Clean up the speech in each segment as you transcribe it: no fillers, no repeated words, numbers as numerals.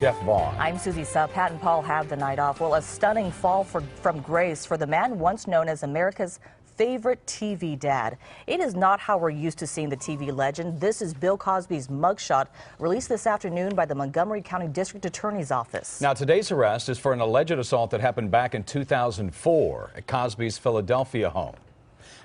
Jeff Vaughn. I'm Susie Supp. Pat and Paul have the night off. Well, a stunning fall from grace for the man once known as America's favorite TV dad. It is not how we're used to seeing the TV legend. This is Bill Cosby's mugshot, released this afternoon by the Montgomery County District Attorney's Office. Now, today's arrest is for an alleged assault that happened back in 2004 at Cosby's Philadelphia home.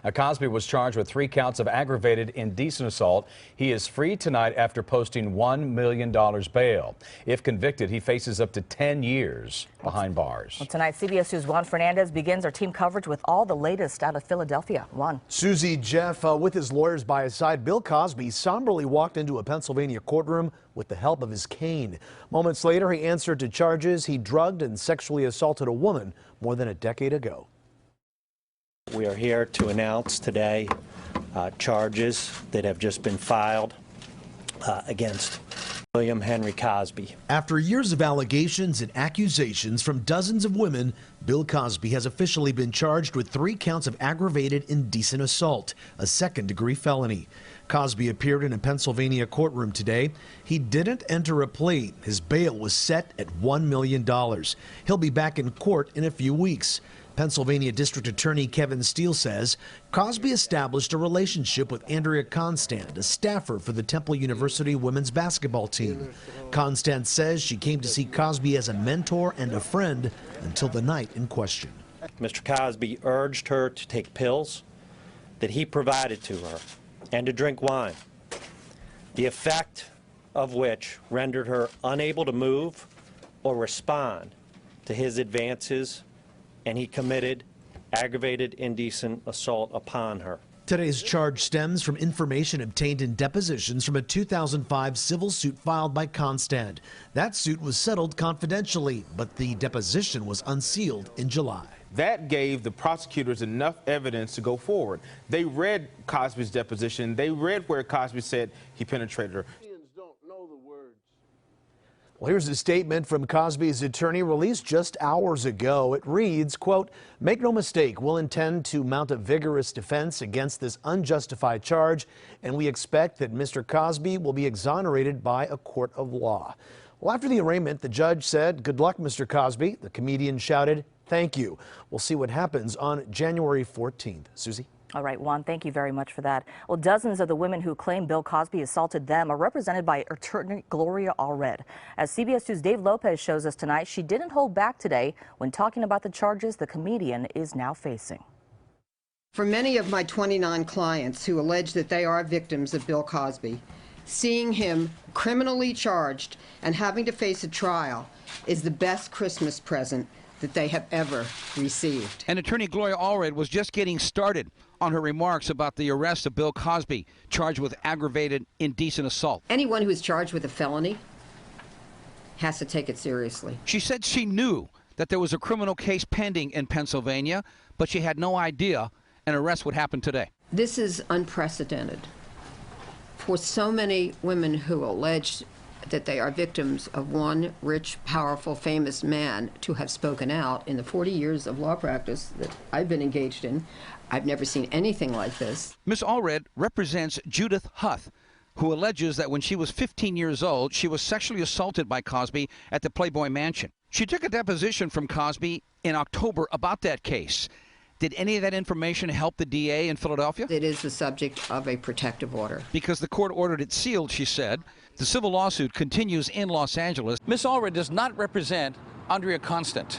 Now, Cosby was charged with 3 counts of aggravated indecent assault. He is free tonight after posting $1 million bail. If convicted, he faces up to 10 years behind bars. Well, tonight, CBS News' Juan Fernandez begins our team coverage with all the latest out of Philadelphia. Juan. Susie, Jeff, with his lawyers by his side, Bill Cosby somberly walked into a Pennsylvania courtroom with the help of his cane. Moments later, he answered to charges he drugged and sexually assaulted a woman more than a decade ago. We are here to announce today charges that have just been filed against William Henry Cosby. After years of allegations and accusations from dozens of women, Bill Cosby has officially been charged with 3 counts of aggravated indecent assault, a second-degree felony. Cosby appeared in a Pennsylvania courtroom today. He didn't enter a plea. His bail was set at $1 million. He'll be back in court in a few weeks. Pennsylvania District Attorney Kevin Steele says Cosby established a relationship with Andrea Constand, a staffer for the Temple University women's basketball team. Constand says she came to see Cosby as a mentor and a friend until the night in question. Mr. Cosby urged her to take pills that he provided to her and to drink wine, the effect of which rendered her unable to move or respond to his advances, and he committed aggravated indecent assault upon her. Today's charge stems from information obtained in depositions from a 2005 civil suit filed by Constand. That suit was settled confidentially, but the deposition was unsealed in July. That gave the prosecutors enough evidence to go forward. They read Cosby's deposition. They read where Cosby said he penetrated her. Well, here's a statement from Cosby's attorney released just hours ago. It reads, quote, "Make no mistake, we'll intend to mount a vigorous defense against this unjustified charge, and we expect that Mr. Cosby will be exonerated by a court of law." Well, after the arraignment, the judge said, "Good luck, Mr. Cosby." The comedian shouted, "Thank you." We'll see what happens on January 14th. Susie? All right, Juan, thank you very much for that. Well, dozens of the women who claim Bill Cosby assaulted them are represented by attorney Gloria Allred. As CBS News' Dave Lopez shows us tonight, she didn't hold back today when talking about the charges the comedian is now facing. For many of my 29 clients who allege that they are victims of Bill Cosby, seeing him criminally charged and having to face a trial is the best Christmas present that they have ever received. And attorney Gloria Allred was just getting started on her remarks about the arrest of Bill Cosby, charged with aggravated indecent assault. Anyone who is charged with a felony has to take it seriously. She said she knew that there was a criminal case pending in Pennsylvania, but she had no idea an arrest would happen today. This is unprecedented for so many women who allege that they are victims of one rich, powerful, famous man to have spoken out. In the 40 years of law practice that I've been engaged in, I've never seen anything like this. Ms. Allred represents Judith Huth, who alleges that when she was 15 years old, she was sexually assaulted by Cosby at the Playboy Mansion. She took a deposition from Cosby in October about that case. Did any of that information help the DA in Philadelphia? It is the subject of a protective order. Because the court ordered it sealed, she said. The civil lawsuit continues in Los Angeles. Ms. Allred does not represent Andrea Constand.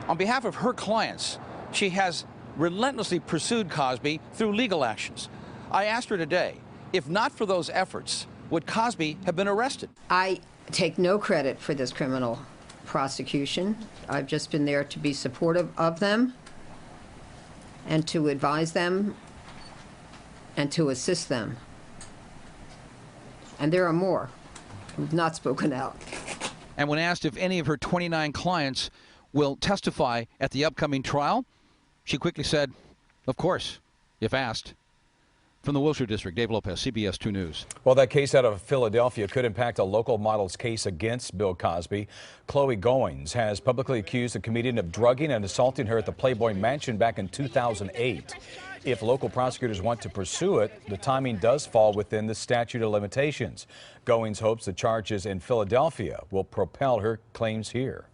On behalf of her clients, she has relentlessly pursued Cosby through legal actions. I asked her today, if not for those efforts, would Cosby have been arrested? I take no credit for this criminal prosecution. I've just been there to be supportive of them and to advise them and to assist them. And there are more who've not spoken out. And when asked if any of her 29 clients will testify at the upcoming trial, she quickly said, of course, if asked. From the Wilshire District, Dave Lopez, CBS 2 News. Well, that case out of Philadelphia could impact a local model's case against Bill Cosby. Chloe Goins has publicly accused the comedian of drugging and assaulting her at the Playboy Mansion back in 2008. If local prosecutors want to pursue it, the timing does fall within the statute of limitations. Goins hopes the charges in Philadelphia will propel her claims here.